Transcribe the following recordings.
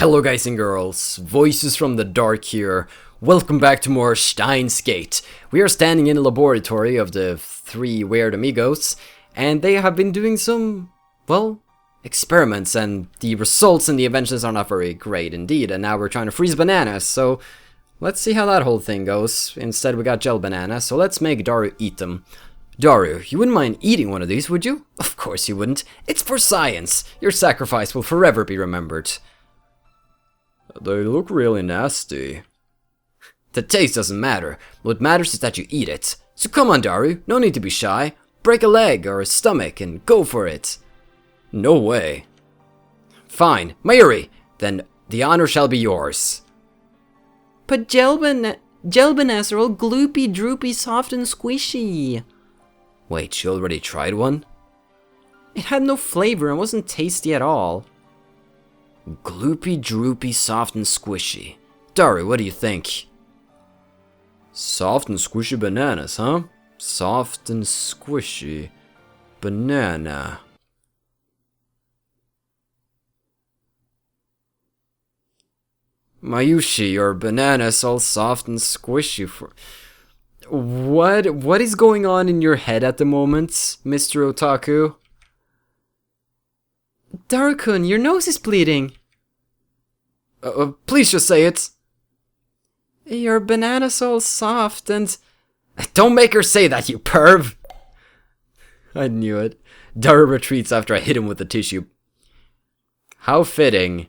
Hello guys and girls, Voices from the Dark here. Welcome back to more Steins. We are standing in a laboratory of the three weird amigos, and they have been doing some, well, experiments, and the results and the inventions are not very great indeed, and now we're trying to freeze bananas, so let's see how that whole thing goes. Instead we got gel bananas, so let's make Daru eat them. Daru, you wouldn't mind eating one of these, would you? Of course you wouldn't. It's for science. Your sacrifice will forever be remembered. They look really nasty. The taste doesn't matter. What matters is that you eat it. So come on, Daru, no need to be shy. Break a leg or a stomach and go for it. No way. Fine, Mayuri, then the honor shall be yours. But gel bananas are all gloopy, droopy, soft and squishy. Wait, you already tried one? It had no flavor and wasn't tasty at all. Gloopy, droopy, soft and squishy. Daru, what do you think? Soft and squishy bananas, huh? Soft and squishy banana. Mayushi, your banana's all soft and squishy for... What is going on in your head at the moment, Mr. Otaku? Daru-kun, your nose is bleeding. Please just say it. Your banana's all soft and... Don't make her say that, you perv! I knew it. Daru retreats after I hit him with the tissue. How fitting.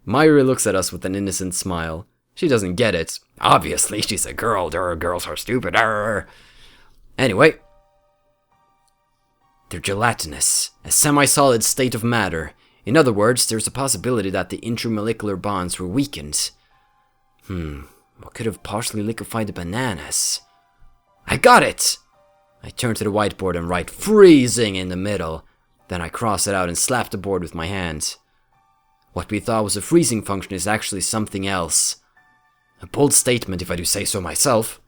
Mayuri looks at us with an innocent smile. She doesn't get it. Obviously, she's a girl. Girls are stupid. Anyway. They're gelatinous, a semi-solid state of matter. In other words, there's a possibility that the intramolecular bonds were weakened. What could have partially liquefied the bananas? I got it! I turn to the whiteboard and write freezing in the middle. Then I cross it out and slap the board with my hand. What we thought was a freezing function is actually something else. A bold statement if I do say so myself.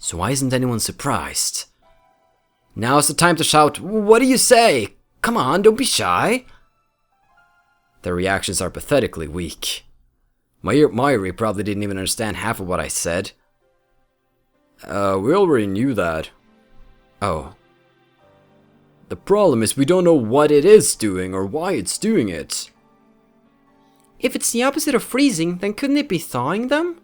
So why isn't anyone surprised? Now's the time to shout, what do you say? Come on, don't be shy. Their reactions are pathetically weak. Mayuri probably didn't even understand half of what I said. We already knew that. Oh. The problem is we don't know what it is doing or why it's doing it. If it's the opposite of freezing, then couldn't it be thawing them?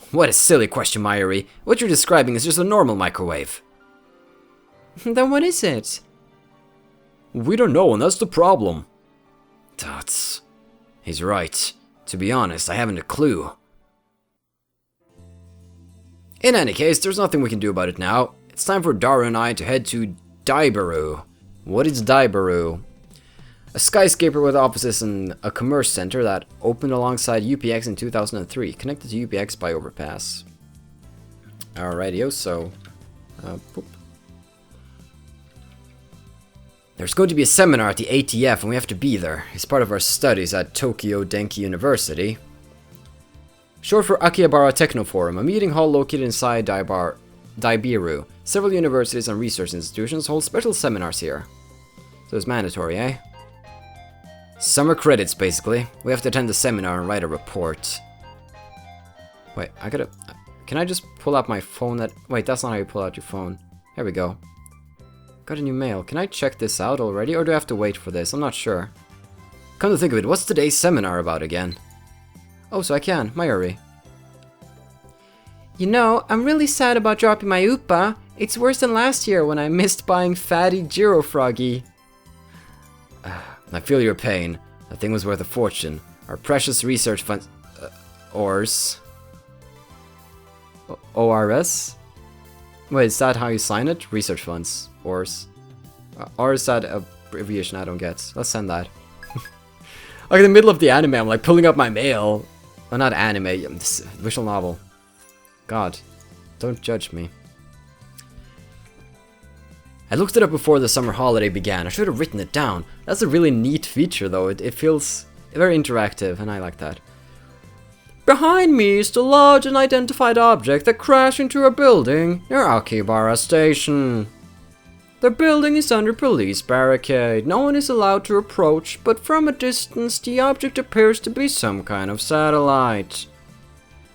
What a silly question, Mayuri. What you're describing is just a normal microwave. Then what is it? We don't know, and that's the problem. Dots. He's right. To be honest, I haven't a clue. In any case, there's nothing we can do about it now. It's time for Daru and I to head to Daibaru. What is Daibaru? A skyscraper with offices and a commerce center that opened alongside UPX in 2003, connected to UPX by overpass. Alrighty, so... Boop. There's going to be a seminar at the ATF and we have to be there. It's part of our studies at Tokyo Denki University. Short for Akihabara Technoforum, a meeting hall located inside Daibiru. Several universities and research institutions hold special seminars here. So it's mandatory, eh? Summer credits, basically. We have to attend the seminar and write a report. Wait, can I just pull out my phone? Wait, that's not how you pull out your phone. Here we go. Got a new mail. Can I check this out already, or do I have to wait for this? I'm not sure. Come to think of it, what's today's seminar about again? Oh, so I can. Mayuri. You know, I'm really sad about dropping my Upa. It's worse than last year when I missed buying Fatty Jiro Froggy. I feel your pain. That thing was worth a fortune. Our precious research funds... ORS? ORS? Wait, is that how you sign it? Research funds. ORS. Or is that an abbreviation I don't get? Let's send that. Like in the middle of the anime, I'm like pulling up my mail. Well, not anime, this visual novel. God, don't judge me. I looked it up before the summer holiday began. I should have written it down. That's a really neat feature though. It feels very interactive and I like that. Behind me is the large unidentified object that crashed into a building near Akihabara Station. The building is under police barricade. No one is allowed to approach, but from a distance the object appears to be some kind of satellite.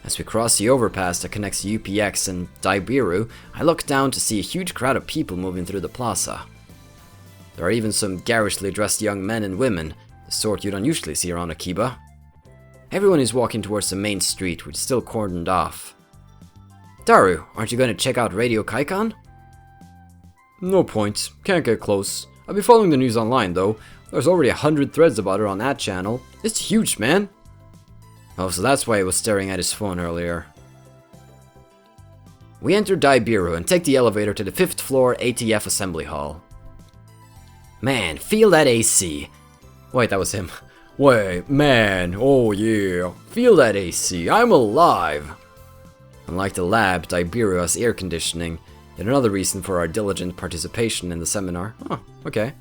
As we cross the overpass that connects UPX and Daibiru, I look down to see a huge crowd of people moving through the plaza. There are even some garishly dressed young men and women, the sort you don't usually see around Akiba. Everyone is walking towards the main street, which is still cordoned off. Daru, aren't you going to check out Radio Kaikan? No point, can't get close. I've been following the news online though. There's already 100 threads about it on that channel. It's huge, man. Oh, so that's why he was staring at his phone earlier. We enter Daibiru and take the elevator to the 5th floor ATF Assembly Hall. Man, feel that AC. Wait, that was him. Wait, man, oh yeah. Feel that AC, I'm alive. Unlike the lab, Daibiru has air conditioning, yet another reason for our diligent participation in the seminar. Oh, okay.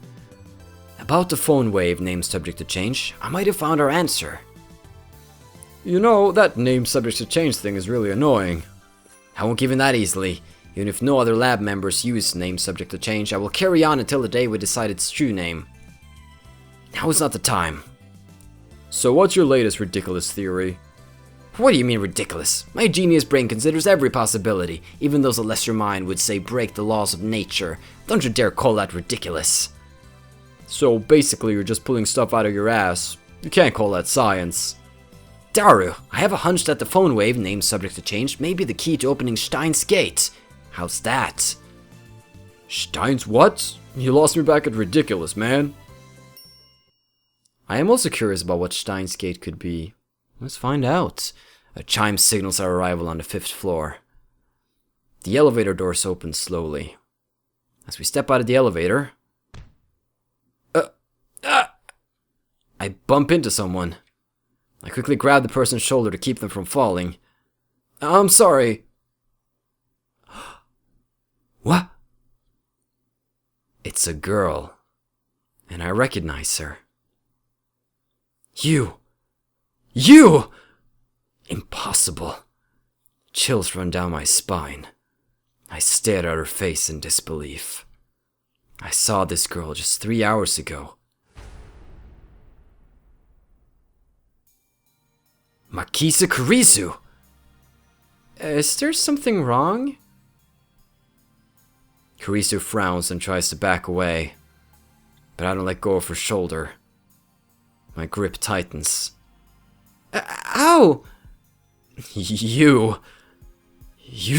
About the phone wave name subject to change, I might have found our answer. You know, that name subject to change thing is really annoying. I won't give in that easily. Even if no other lab members use name subject to change, I will carry on until the day we decide its true name. Now is not the time. So what's your latest ridiculous theory? What do you mean ridiculous? My genius brain considers every possibility, even those a lesser mind would say break the laws of nature. Don't you dare call that ridiculous. So basically you're just pulling stuff out of your ass. You can't call that science. Daru, I have a hunch that the phone wave, name subject to change, may be the key to opening Steins' gate. How's that? Steins what? You lost me back at ridiculous, man. I am also curious about what Steins' gate could be. Let's find out. A chime signals our arrival on the 5th floor. The elevator doors open slowly. As we step out of the elevator, I bump into someone. I quickly grab the person's shoulder to keep them from falling. I'm sorry. What? It's a girl. And I recognize her. You! Impossible. Chills run down my spine. I stared at her face in disbelief. I saw this girl just 3 hours ago. Makise Kurisu! Is there something wrong? Kurisu frowns and tries to back away, but I don't let go of her shoulder. My grip tightens. Ow! You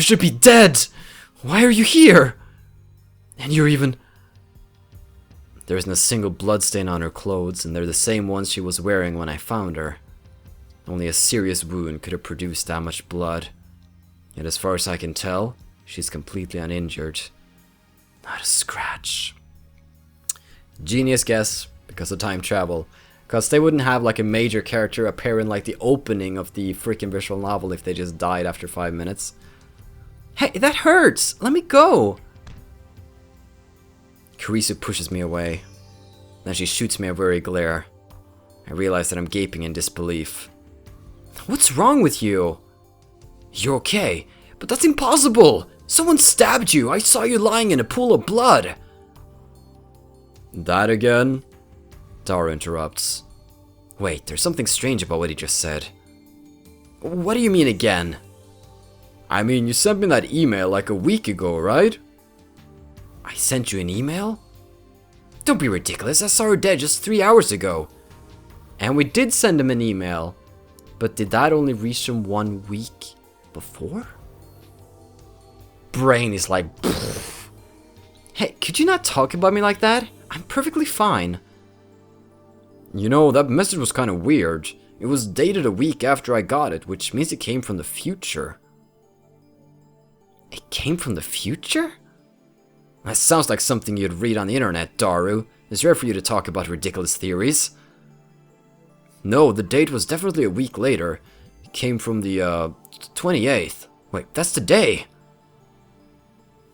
should be dead! Why are you here? And you're even... There isn't a single bloodstain on her clothes, and they're the same ones she was wearing when I found her. Only a serious wound could have produced that much blood. Yet as far as I can tell, she's completely uninjured. Not a scratch. Genius guess, because of time travel. Because they wouldn't have like a major character appear in like the opening of the freaking visual novel if they just died after 5 minutes. Hey, that hurts! Let me go! Kurisu pushes me away. Then she shoots me a weary glare. I realize that I'm gaping in disbelief. What's wrong with you? You're okay, but that's impossible! Someone stabbed you! I saw you lying in a pool of blood! That again? Daru interrupts. Wait, there's something strange about what he just said. What do you mean again? I mean, you sent me that email like a week ago, right? I sent you an email? Don't be ridiculous, I saw her dead just 3 hours ago. And we did send him an email. But did that only reach him 1 week before? Brain is like... Pfft. Hey, could you not talk about me like that? I'm perfectly fine. You know, that message was kind of weird. It was dated a week after I got it, which means it came from the future. It came from the future? That sounds like something you'd read on the internet, Daru. It's rare for you to talk about ridiculous theories. No, the date was definitely a week later. It came from the, 28th. Wait, that's the day!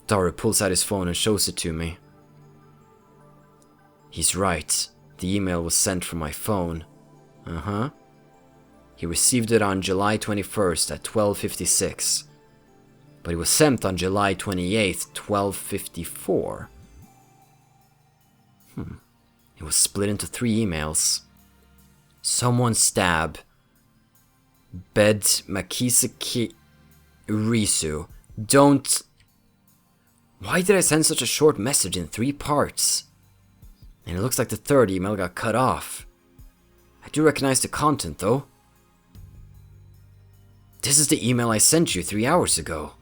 Daru pulls out his phone and shows it to me. He's right. The email was sent from my phone. Uh-huh. He received it on July 21st at 12:56. But it was sent on July 28th, 12:54. It was split into 3 emails. Someone stab. Bed Makise Kurisu. Don't... Why did I send such a short message in 3 parts? And it looks like the 3rd email got cut off. I do recognize the content though. This is the email I sent you 3 hours ago.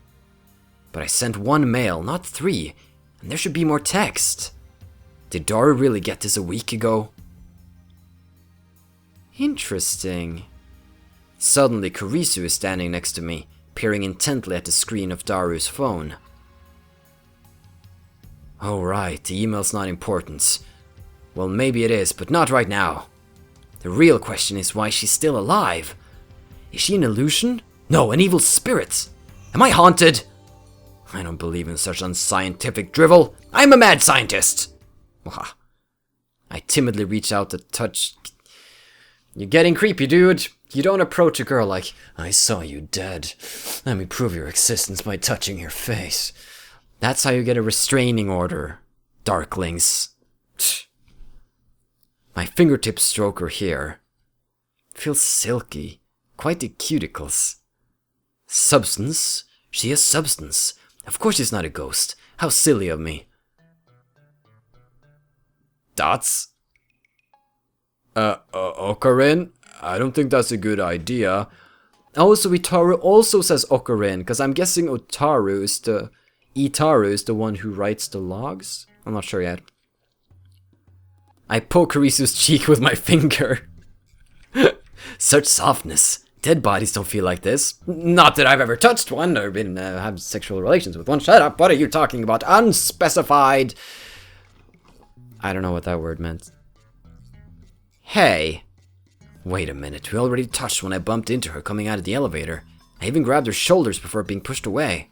But I sent 1 mail, not 3, and there should be more text. Did Daru really get this a week ago? Interesting. Suddenly, Kurisu is standing next to me, peering intently at the screen of Daru's phone. Oh right, the email's not important. Well, maybe it is, but not right now. The real question is why she's still alive. Is she an illusion? No, an evil spirit. Am I haunted? I don't believe in such unscientific drivel. I'm a mad scientist. I timidly reach out to touch... You're getting creepy, dude. You don't approach a girl like, I saw you dead. Let me prove your existence by touching your face. That's how you get a restraining order, darklings. My fingertips stroke her hair. Feels silky. Quite the cuticles. Substance? She has substance. Of course she's not a ghost. How silly of me. Dots? Okarin? I don't think that's a good idea. Also, Itaru also says Okarin, because I'm guessing Itaru is the one who writes the logs? I'm not sure yet. I poke Kurisu's cheek with my finger. Such softness. Dead bodies don't feel like this. Not that I've ever touched one or been have sexual relations with one. Shut up, what are you talking about? Unspecified. I don't know what that word meant. Hey. Wait a minute, we already touched when I bumped into her coming out of the elevator. I even grabbed her shoulders before being pushed away.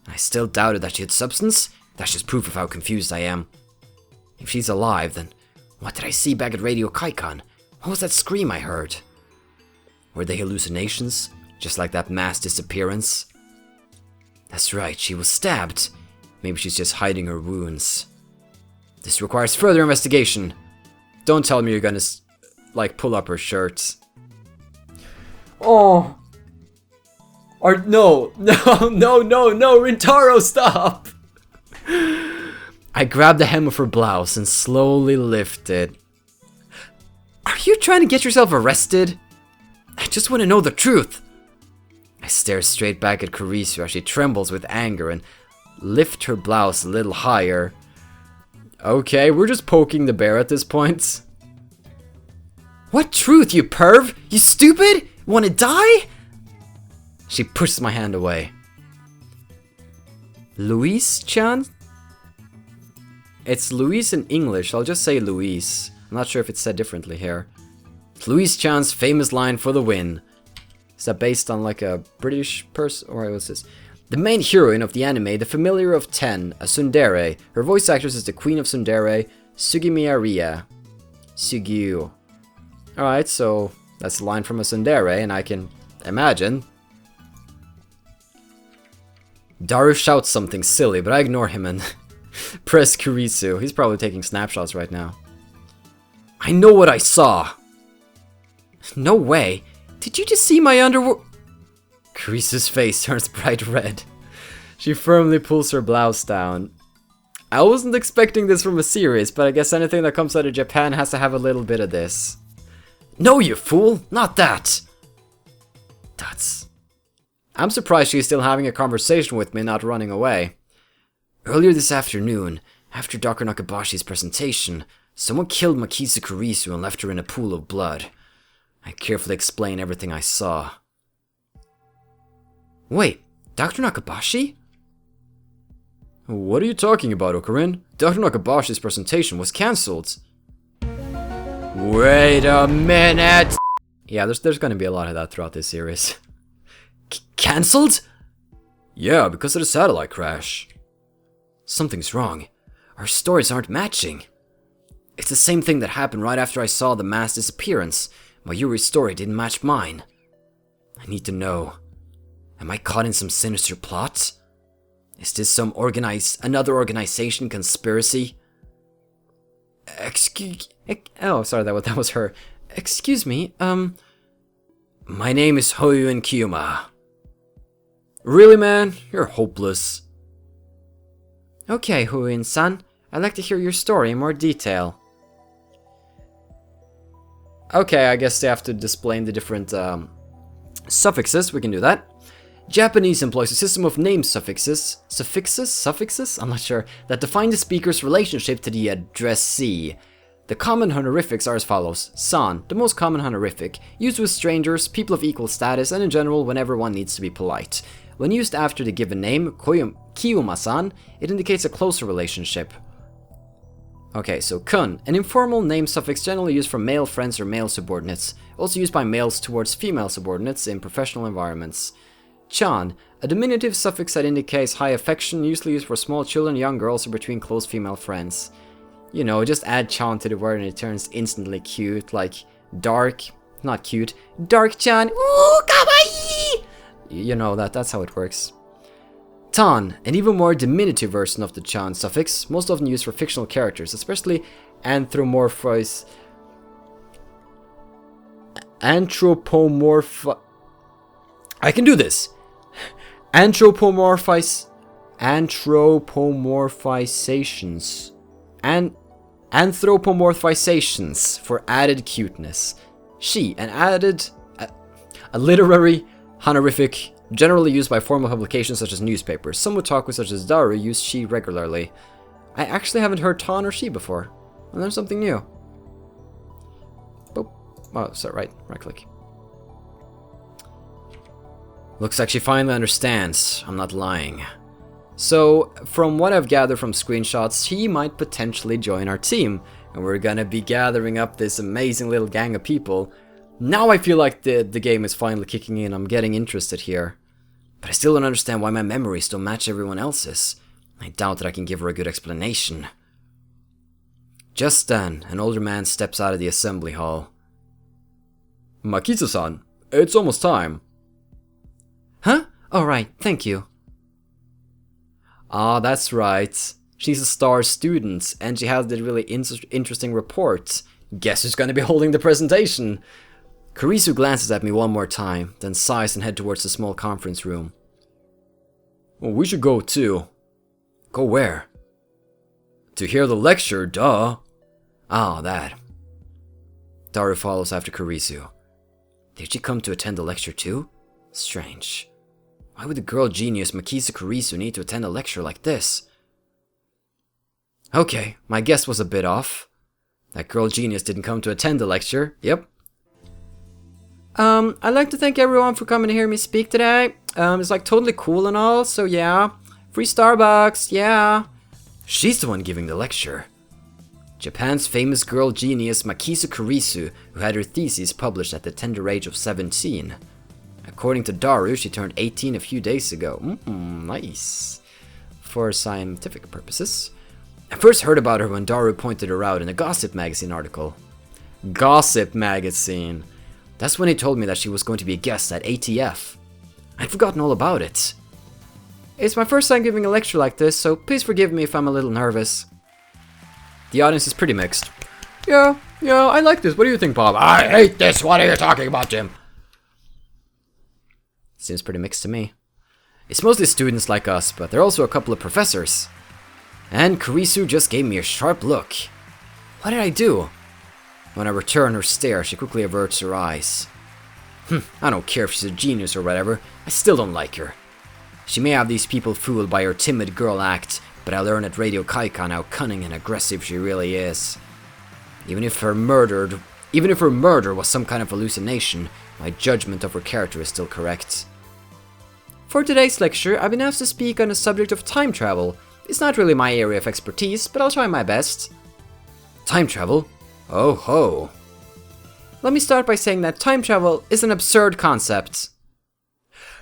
I still doubted that she had substance? That's just proof of how confused I am. If she's alive, then what did I see back at Radio Kaikon? What was that scream I heard? Were they hallucinations? Just like that mass disappearance? That's right, she was stabbed. Maybe she's just hiding her wounds. This requires further investigation. Don't tell me you're gonna, like, pull up her shirt. Oh. Or no, Rintaro, stop! I grabbed the hem of her blouse and slowly lifted. Are you trying to get yourself arrested? I just want to know the truth. I stare straight back at Kurisu as she trembles with anger and lift her blouse a little higher. Okay, we're just poking the bear at this point. What truth, you perv? You stupid? Want to die? She pushes my hand away. Louise-chan? It's Louise in English, I'll just say Louise. I'm not sure if it's said differently here. Louise-chan's famous line for the win. Is that based on like a British person? Or what's this? The main heroine of the anime, the familiar of 10, a tsundere. Her voice actress is the queen of tsundere, Sugimiya Ria. Sugyu. Alright, so that's a line from a tsundere, and I can imagine. Daru shouts something silly, but I ignore him and press Kurisu. He's probably taking snapshots right now. I know what I saw! No way! Did you just see my underwear? Kurisu's face turns bright red. She firmly pulls her blouse down. I wasn't expecting this from a series, but I guess anything that comes out of Japan has to have a little bit of this. No, you fool! Not that! That's... I'm surprised she's still having a conversation with me, not running away. Earlier this afternoon, after Dr. Nakabashi's presentation, someone killed Makise Kurisu and left her in a pool of blood. I carefully explain everything I saw. Wait, Dr. Nakabashi? What are you talking about, Okarin? Dr. Nakabashi's presentation was cancelled. Wait a minute! Yeah, there's gonna be a lot of that throughout this series. Cancelled? Yeah, because of the satellite crash. Something's wrong. Our stories aren't matching. It's the same thing that happened right after I saw the mass disappearance. Mayuri's story didn't match mine. I need to know. Am I caught in some sinister plot? Is this some another organization conspiracy? Oh, sorry, that was her. Excuse me, my name is Hoyun Kiyuma. Really, man? You're hopeless. Okay, Hoyun-san. I'd like to hear your story in more detail. Okay, I guess they have to display the different suffixes. We can do that. Japanese employs a system of name suffixes? I'm not sure, that define the speaker's relationship to the addressee. The common honorifics are as follows. San, the most common honorific, used with strangers, people of equal status, and in general whenever one needs to be polite. When used after the given name, Kiyuma-san, it indicates a closer relationship. Okay, so kun, an informal name suffix generally used for male friends or male subordinates, also used by males towards female subordinates in professional environments. Chan, a diminutive suffix that indicates high affection, usually used for small children, young girls, or between close female friends. You know, just add Chan to the word and it turns instantly cute, like dark, not cute, dark Chan, ooh, kawaii! You know, that's how it works. Tan, an even more diminutive version of the Chan suffix, most often used for fictional characters, especially anthropomorphize. I can do this! Anthropomorphizations for added cuteness. She, a literary honorific generally used by formal publications such as newspapers. Some otaku such as Daru use she regularly. I actually haven't heard Tan or she before. I learned something new. Boop. Oh, sorry, right click. Looks like she finally understands. I'm not lying. So, from what I've gathered from screenshots, she might potentially join our team, and we're gonna be gathering up this amazing little gang of people. Now I feel like the game is finally kicking in. I'm getting interested here. But I still don't understand why my memories don't match everyone else's. I doubt that I can give her a good explanation. Just then, an older man steps out of the assembly hall. Makise-san, it's almost time. Huh? Alright, thank you. Ah, that's right. She's a star student, and she has the really interesting report. Guess who's gonna be holding the presentation? Kurisu glances at me one more time, then sighs and heads towards the small conference room. Well, we should go too. Go where? To hear the lecture, duh. Ah, that. Daru follows after Kurisu. Did she come to attend the lecture too? Strange. Why would the girl genius Makise Kurisu need to attend a lecture like this? Okay, my guess was a bit off. That girl genius didn't come to attend the lecture, yep. I'd like to thank everyone for coming to hear me speak today. It's like totally cool and all, so yeah. Free Starbucks, yeah. She's the one giving the lecture. Japan's famous girl genius Makise Kurisu, who had her thesis published at the tender age of 17. According to Daru, she turned 18 a few days ago. Nice. For scientific purposes. I first heard about her when Daru pointed her out in a Gossip magazine article. Gossip magazine. That's when he told me that she was going to be a guest at ATF. I'd forgotten all about it. It's my first time giving a lecture like this, so please forgive me if I'm a little nervous. The audience is pretty mixed. Yeah, I like this. What do you think, Bob? I hate this. What are you talking about, Jim? Seems pretty mixed to me. It's mostly students like us, but there are also a couple of professors. And Kurisu just gave me a sharp look. What did I do? When I return her stare, she quickly averts her eyes. I don't care if she's a genius or whatever, I still don't like her. She may have these people fooled by her timid girl act, but I learned at Radio Kaikan how cunning and aggressive she really is. Even if her murder was some kind of hallucination, my judgment of her character is still correct. For today's lecture, I've been asked to speak on the subject of time travel. It's not really my area of expertise, but I'll try my best. Time travel? Oh ho. Let me start by saying that time travel is an absurd concept.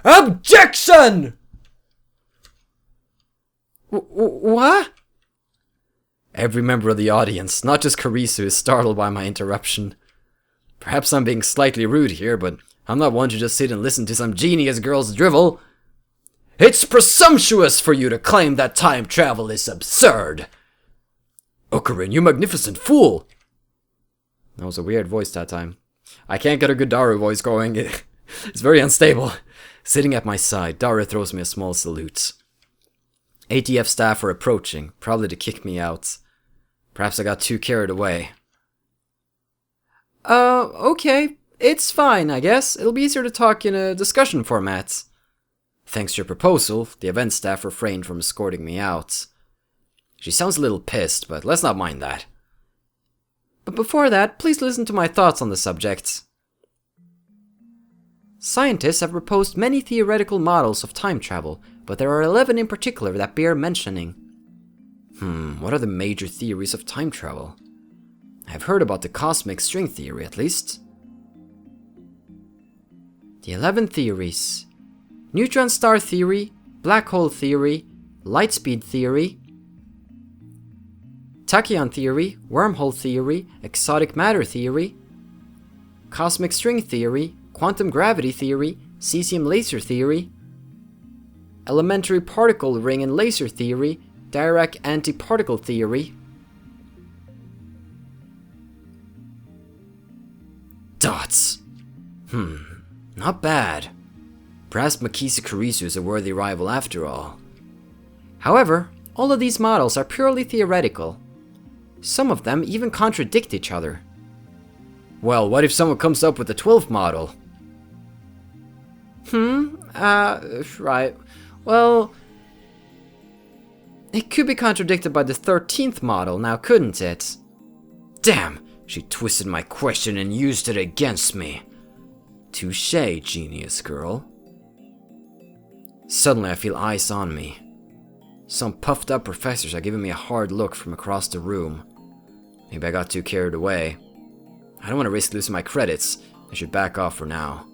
Objection! What? Every member of the audience, not just Kurisu, is startled by my interruption. Perhaps I'm being slightly rude here, but I'm not one to just sit and listen to some genius girl's drivel. It's presumptuous for you to claim that time travel is absurd. Okarin, you magnificent fool! That was a weird voice that time. I can't get a good Daru voice going. It's very unstable. Sitting at my side, Daru throws me a small salute. ATF staff are approaching, probably to kick me out. Perhaps I got too carried away. Okay. It's fine, I guess. It'll be easier to talk in a discussion format. Thanks to your proposal, the event staff refrained from escorting me out. She sounds a little pissed, but let's not mind that. But before that, please listen to my thoughts on the subject. Scientists have proposed many theoretical models of time travel, but there are 11 in particular that bear mentioning. What are the major theories of time travel? I've heard about the cosmic string theory, at least. The 11 theories: neutron star theory, black hole theory, light speed theory, tachyon theory, wormhole theory, exotic matter theory, cosmic string theory, quantum gravity theory, cesium laser theory, elementary particle ring and laser theory, Dirac antiparticle theory. Dots. Not bad. Perhaps Makise Kurisu is a worthy rival after all. However, all of these models are purely theoretical. Some of them even contradict each other. Well, what if someone comes up with the 12th model? Right. Well, it could be contradicted by the 13th model now, couldn't it? Damn, she twisted my question and used it against me. Touché, genius girl. Suddenly I feel eyes on me. Some puffed up professors are giving me a hard look from across the room. Maybe I got too carried away. I don't want to risk losing my credits. I should back off for now.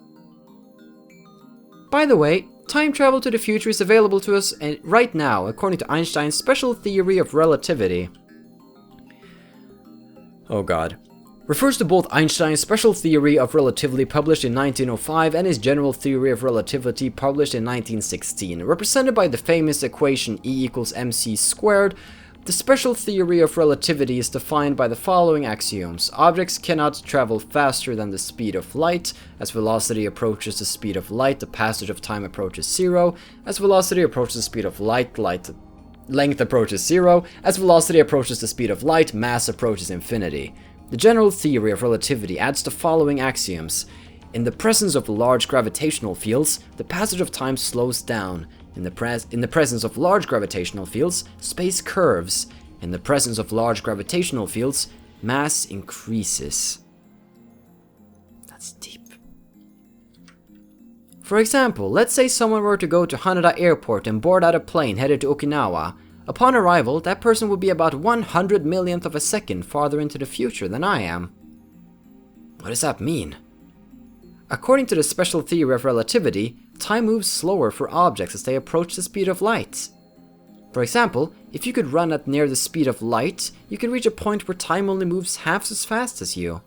By the way, time travel to the future is available to us right now, according to Einstein's special theory of relativity. Oh god. Refers to both Einstein's special theory of relativity published in 1905 and his general theory of relativity published in 1916. Represented by the famous equation E equals mc squared, the special theory of relativity is defined by the following axioms. Objects cannot travel faster than the speed of light. As velocity approaches the speed of light, the passage of time approaches zero. As velocity approaches the speed of light, length approaches zero. As velocity approaches the speed of light, mass approaches infinity. The general theory of relativity adds the following axioms. In the presence of large gravitational fields, the passage of time slows down. In the presence of large gravitational fields, space curves. In the presence of large gravitational fields, mass increases. That's deep. For example, let's say someone were to go to Haneda Airport and board out a plane headed to Okinawa. Upon arrival, that person would be about 100 millionth of a second farther into the future than I am. What does that mean? According to the special theory of relativity, time moves slower for objects as they approach the speed of light. For example, if you could run at near the speed of light, you could reach a point where time only moves half as fast as you.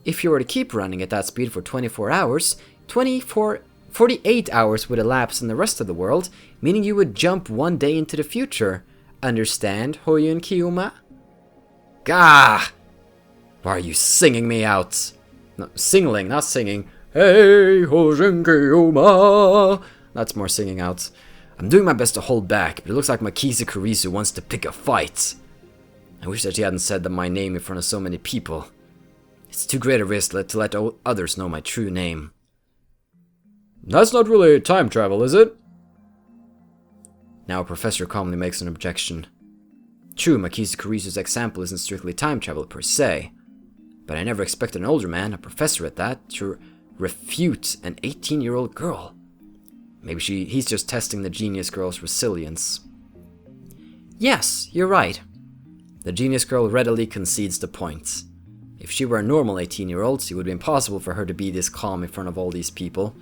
If you were to keep running at that speed for 24 hours, 48 hours would elapse in the rest of the world, meaning you would jump one day into the future. Understand, Hoyun Kiyuma? Gah! Why are you singing me out? No, singling, not singing. Hey, Hoyun Kiyuma! That's more singing out. I'm doing my best to hold back, but it looks like Makise Kurisu wants to pick a fight. I wish that she hadn't said my name in front of so many people. It's too great a risk to let others know my true name. That's not really time travel, is it? Now a professor calmly makes an objection. True, Makise Kurisu's example isn't strictly time travel per se, but I never expected an older man, a professor at that, to refute an 18-year-old girl. Maybe he's just testing the genius girl's resilience. Yes, you're right. The genius girl readily concedes the point. If she were a normal 18-year-old, it would be impossible for her to be this calm in front of all these people.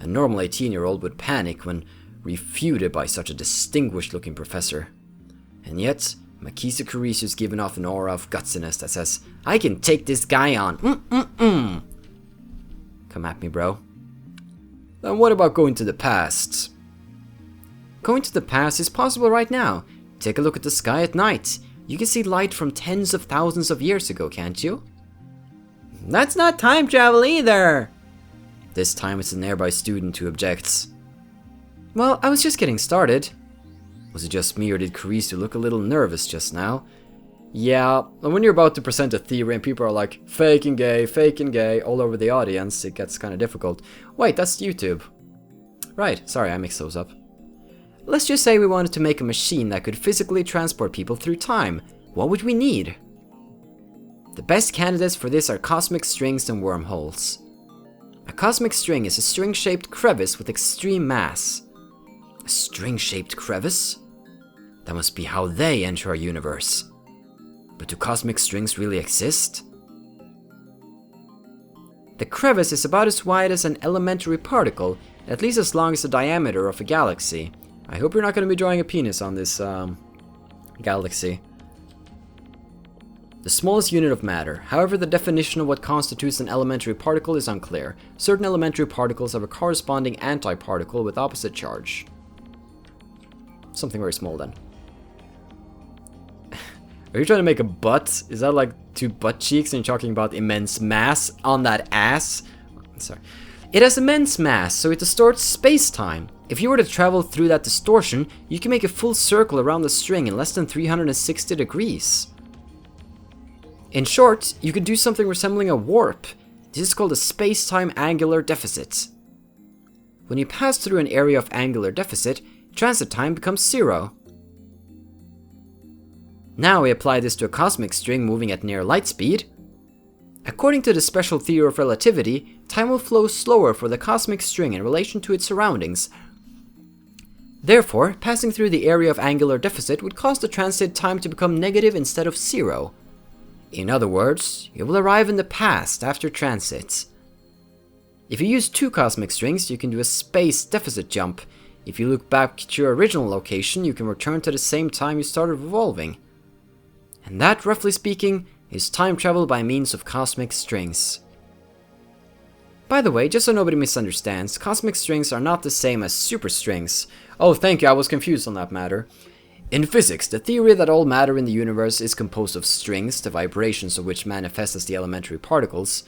A normal 18-year-old would panic when refuted by such a distinguished-looking professor. And yet, Makise Kurisu is giving off an aura of gutsiness that says, I can take this guy on. Come at me, bro. Then what about going to the past? Going to the past is possible right now. Take a look at the sky at night. You can see light from tens of thousands of years ago, can't you? That's not time travel either! This time it's a nearby student who objects. Well, I was just getting started. Was it just me, or did Kurisu look a little nervous just now? Yeah, when you're about to present a theory and people are like, fake and gay, all over the audience, it gets kind of difficult. Wait, that's YouTube. Right, sorry, I mixed those up. Let's just say we wanted to make a machine that could physically transport people through time. What would we need? The best candidates for this are cosmic strings and wormholes. A cosmic string is a string-shaped crevice with extreme mass. A string-shaped crevice? That must be how they enter our universe. But do cosmic strings really exist? The crevice is about as wide as an elementary particle, at least as long as the diameter of a galaxy. I hope you're not going to be drawing a penis on this galaxy. The smallest unit of matter. However, the definition of what constitutes an elementary particle is unclear. Certain elementary particles have a corresponding antiparticle with opposite charge. Something very small then. Are you trying to make a butt? Is that like two butt cheeks and you're talking about immense mass on that ass? Sorry. It has immense mass, so it distorts space-time. If you were to travel through that distortion, you can make a full circle around the string in less than 360 degrees. In short, you could do something resembling a warp. This is called a space-time angular deficit. When you pass through an area of angular deficit, transit time becomes 0. Now we apply this to a cosmic string moving at near light speed. According to the special theory of relativity, time will flow slower for the cosmic string in relation to its surroundings. Therefore, passing through the area of angular deficit would cause the transit time to become negative instead of 0. In other words, you will arrive in the past after transit. If you use 2 cosmic strings, you can do a space deficit jump. If you look back to your original location, you can return to the same time you started revolving. And that, roughly speaking, is time travel by means of cosmic strings. By the way, just so nobody misunderstands, cosmic strings are not the same as superstrings. Oh, thank you, I was confused on that matter. In physics, the theory that all matter in the universe is composed of strings, the vibrations of which manifest as the elementary particles.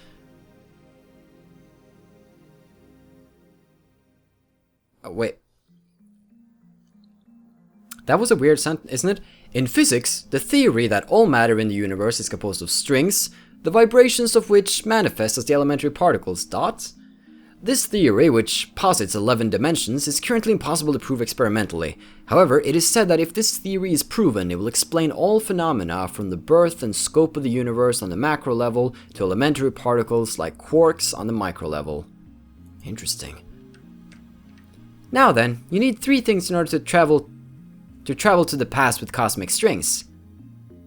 Oh, wait. That was a weird sentence, isn't it? In physics, the theory that all matter in the universe is composed of strings, the vibrations of which manifest as the elementary particles. This theory, which posits 11 dimensions, is currently impossible to prove experimentally. However, it is said that if this theory is proven, it will explain all phenomena from the birth and scope of the universe on the macro level to elementary particles like quarks on the micro level. Interesting. Now then, you need 3 things in order to travel to the past with cosmic strings.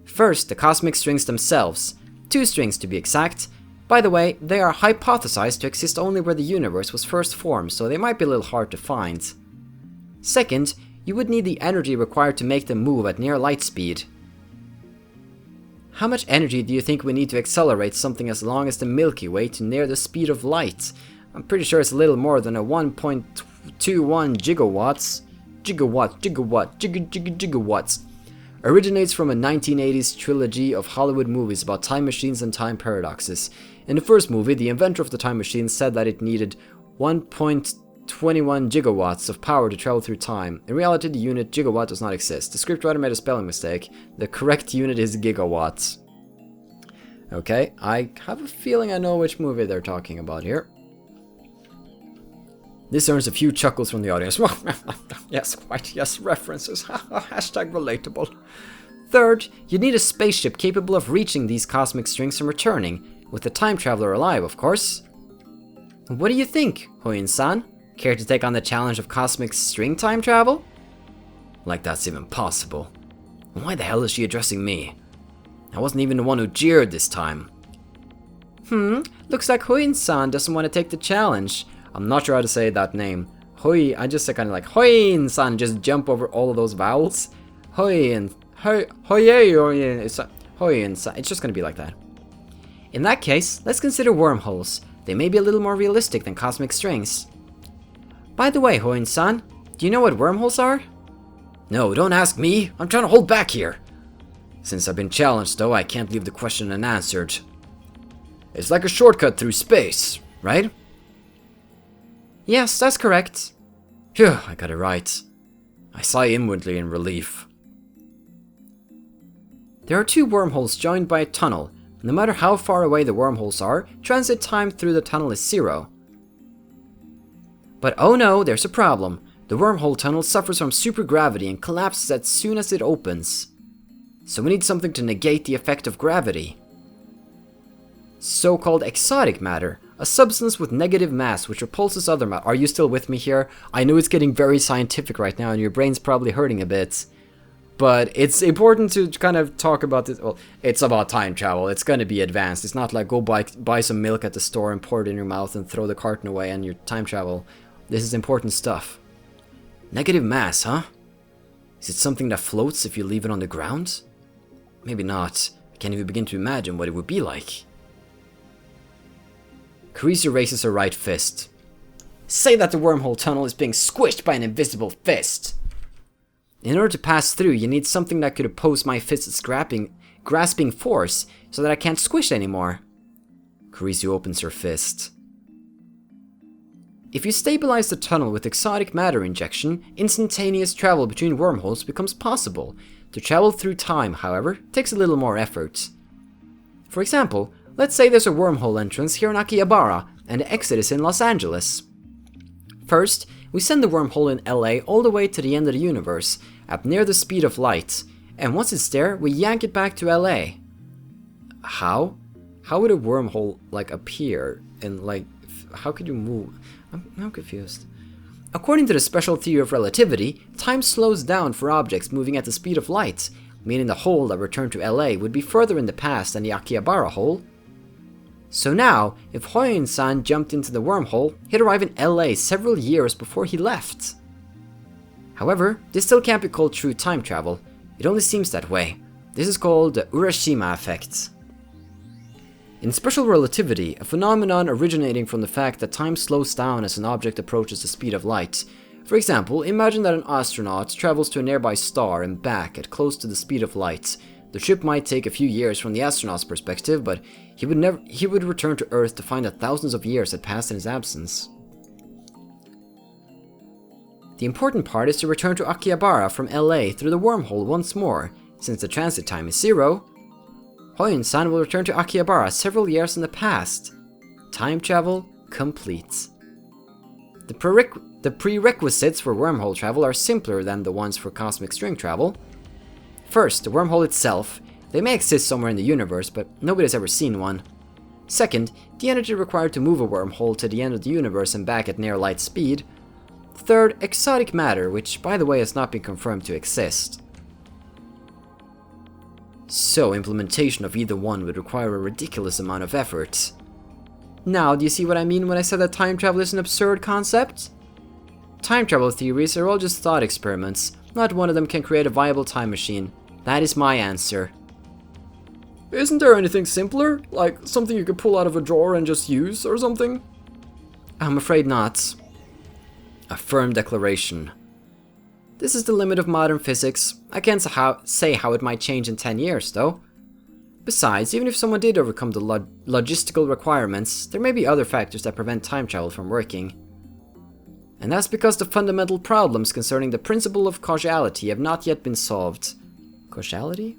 First, the cosmic strings themselves. 2 strings to be exact. By the way, they are hypothesized to exist only where the universe was first formed, so they might be a little hard to find. Second, you would need the energy required to make them move at near light speed. How much energy do you think we need to accelerate something as long as the Milky Way to near the speed of light? I'm pretty sure it's a little more than a 1.21 gigawatts. Gigawatts. Originates from a 1980s trilogy of Hollywood movies about time machines and time paradoxes. In the first movie, the inventor of the time machine said that it needed 1.21 gigawatts of power to travel through time. In reality, the unit gigawatt does not exist. The scriptwriter made a spelling mistake. The correct unit is gigawatts. Okay, I have a feeling I know which movie they're talking about here. This earns a few chuckles from the audience. Yes, quite. Yes, references. Hashtag relatable. Third, you need a spaceship capable of reaching these cosmic strings and returning, with the time traveler alive, of course. What do you think, Hoyin-san? Care to take on the challenge of cosmic string time travel? Like that's even possible. Why the hell is she addressing me? I wasn't even the one who jeered this time. Looks like Hoyin-san doesn't want to take the challenge. I'm not sure how to say that name. Hoi, I just say kind of like Hoyin-san, just jump over all of those vowels. Hoyin-san. It's just gonna be like that. In that case, let's consider wormholes. They may be a little more realistic than cosmic strings. By the way, Hoyin-san, do you know what wormholes are? No, don't ask me. I'm trying to hold back here. Since I've been challenged, though, I can't leave the question unanswered. It's like a shortcut through space, right? Yes, that's correct. Phew, I got it right. I sigh inwardly in relief. There are 2 wormholes joined by a tunnel. No matter how far away the wormholes are, transit time through the tunnel is 0. But oh no, there's a problem. The wormhole tunnel suffers from supergravity and collapses as soon as it opens. So we need something to negate the effect of gravity. So-called exotic matter, a substance with negative mass which repulses other matter. Are you still with me here? I know it's getting very scientific right now and your brain's probably hurting a bit. But it's important to kind of talk about this. Well, it's about time travel. It's going to be advanced. It's not like go buy some milk at the store and pour it in your mouth and throw the carton away and your time travel. This is important stuff. Negative mass, huh? Is it something that floats if you leave it on the ground? Maybe not. I can't even begin to imagine what it would be like. Kurisu raises her right fist. Say that the wormhole tunnel is being squished by an invisible fist. In order to pass through, you need something that could oppose my fist's grasping force so that I can't squish anymore. Kurisu opens her fist. If you stabilize the tunnel with exotic matter injection, instantaneous travel between wormholes becomes possible. To travel through time, however, takes a little more effort. For example, let's say there's a wormhole entrance here in Akihabara, and the exit is in Los Angeles. First, we send the wormhole in LA all the way to the end of the universe, at near the speed of light, and once it's there, we yank it back to LA. How? How would a wormhole, appear? And, how could you move? I'm confused. According to the special theory of relativity, time slows down for objects moving at the speed of light, meaning the hole that returned to LA would be further in the past than the Akihabara hole. So now, if Hoyin-san jumped into the wormhole, he'd arrive in LA several years before he left. However, this still can't be called true time travel. It only seems that way. This is called the Urashima effect. In special relativity, a phenomenon originating from the fact that time slows down as an object approaches the speed of light. For example, imagine that an astronaut travels to a nearby star and back at close to the speed of light. The trip might take a few years from the astronaut's perspective, but he would return to Earth to find that thousands of years had passed in his absence. The important part is to return to Akihabara from LA through the wormhole once more. Since the transit time is 0, Hoyin-san will return to Akihabara several years in the past. Time travel complete. The prerequisites for wormhole travel are simpler than the ones for cosmic string travel. First, the wormhole itself. They may exist somewhere in the universe, but nobody's ever seen one. Second, the energy required to move a wormhole to the end of the universe and back at near light speed. Third, exotic matter, which by the way has not been confirmed to exist. So, implementation of either one would require a ridiculous amount of effort. Now, do you see what I mean when I said that time travel is an absurd concept? Time travel theories are all just thought experiments. Not one of them can create a viable time machine. That is my answer. Isn't there anything simpler? Like something you could pull out of a drawer and just use or something? I'm afraid not. A firm declaration. This is the limit of modern physics. I can't say how it might change in 10 years, though. Besides, even if someone did overcome the logistical requirements, there may be other factors that prevent time travel from working. And that's because the fundamental problems concerning the principle of causality have not yet been solved. Causality?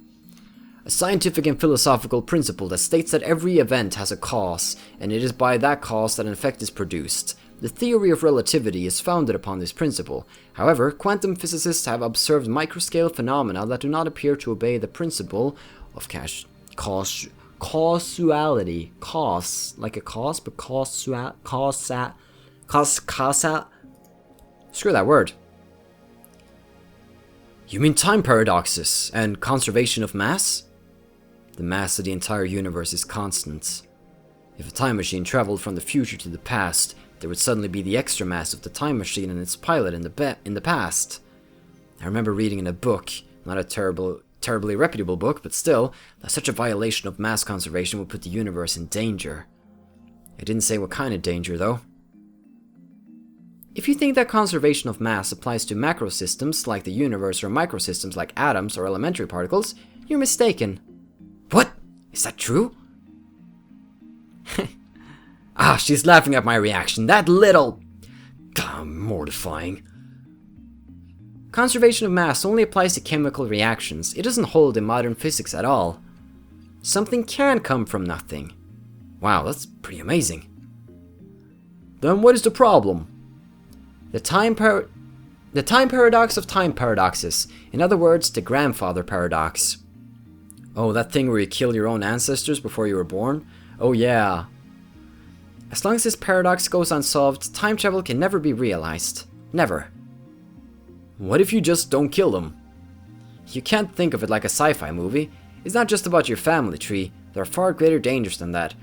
A scientific and philosophical principle that states that every event has a cause, and it is by that cause that an effect is produced. The theory of relativity is founded upon this principle. However, quantum physicists have observed microscale phenomena that do not appear to obey the principle of causality. Cause, like a cause, but causa. Screw that word. You mean time paradoxes and conservation of mass? The mass of the entire universe is constant. If a time machine traveled from the future to the past, there would suddenly be the extra mass of the time machine and its pilot in the past. I remember reading in a book, not a terribly reputable book, but still, that such a violation of mass conservation would put the universe in danger. It didn't say what kind of danger, though. If you think that conservation of mass applies to macro systems like the universe or microsystems like atoms or elementary particles, you're mistaken. What? Is that true? Ah, she's laughing at my reaction. That little... mortifying. Conservation of mass only applies to chemical reactions. It doesn't hold in modern physics at all. Something can come from nothing. Wow, that's pretty amazing. Then what is the problem? The time paradox of time paradoxes. In other words, the grandfather paradox. Oh, that thing where you kill your own ancestors before you were born? Oh yeah. As long as this paradox goes unsolved, time travel can never be realized. Never. What if you just don't kill them? You can't think of it like a sci-fi movie. It's not just about your family tree. There are far greater dangers than that.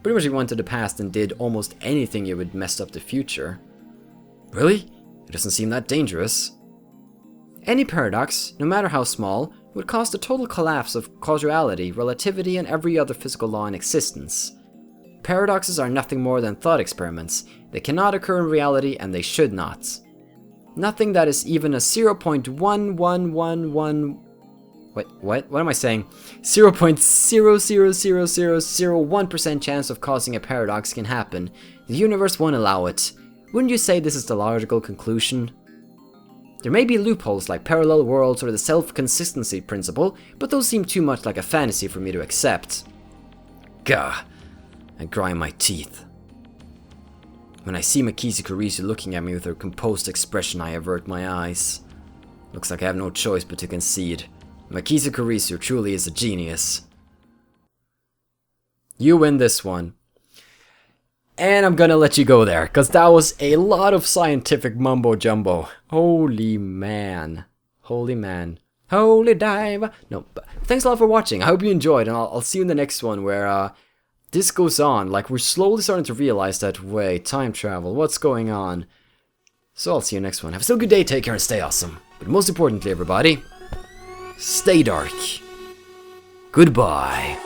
Pretty much if you went to the past and did almost anything, you would mess up the future. Really? It doesn't seem that dangerous. Any paradox, no matter how small, would cause the total collapse of causality, relativity, and every other physical law in existence. Paradoxes are nothing more than thought experiments. They cannot occur in reality, and they should not. Nothing that is even a 0.11111... Wait, what? What am I saying? 0.00001% chance of causing a paradox can happen. The universe won't allow it. Wouldn't you say this is the logical conclusion? There may be loopholes like parallel worlds or the self-consistency principle, but those seem too much like a fantasy for me to accept. Gah! I grind my teeth. When I see Makise Kurisu looking at me with her composed expression, I avert my eyes. Looks like I have no choice but to concede. Makise Kurisu truly is a genius. You win this one. And I'm gonna let you go there, because that was a lot of scientific mumbo-jumbo. Holy man. Holy man. Holy dive. No, but thanks a lot for watching. I hope you enjoyed, and I'll see you in the next one where this goes on. Like, we're slowly starting to realize that, wait, time travel, what's going on? So I'll see you next one. Have a still good day, take care, and stay awesome. But most importantly, everybody, stay dark. Goodbye.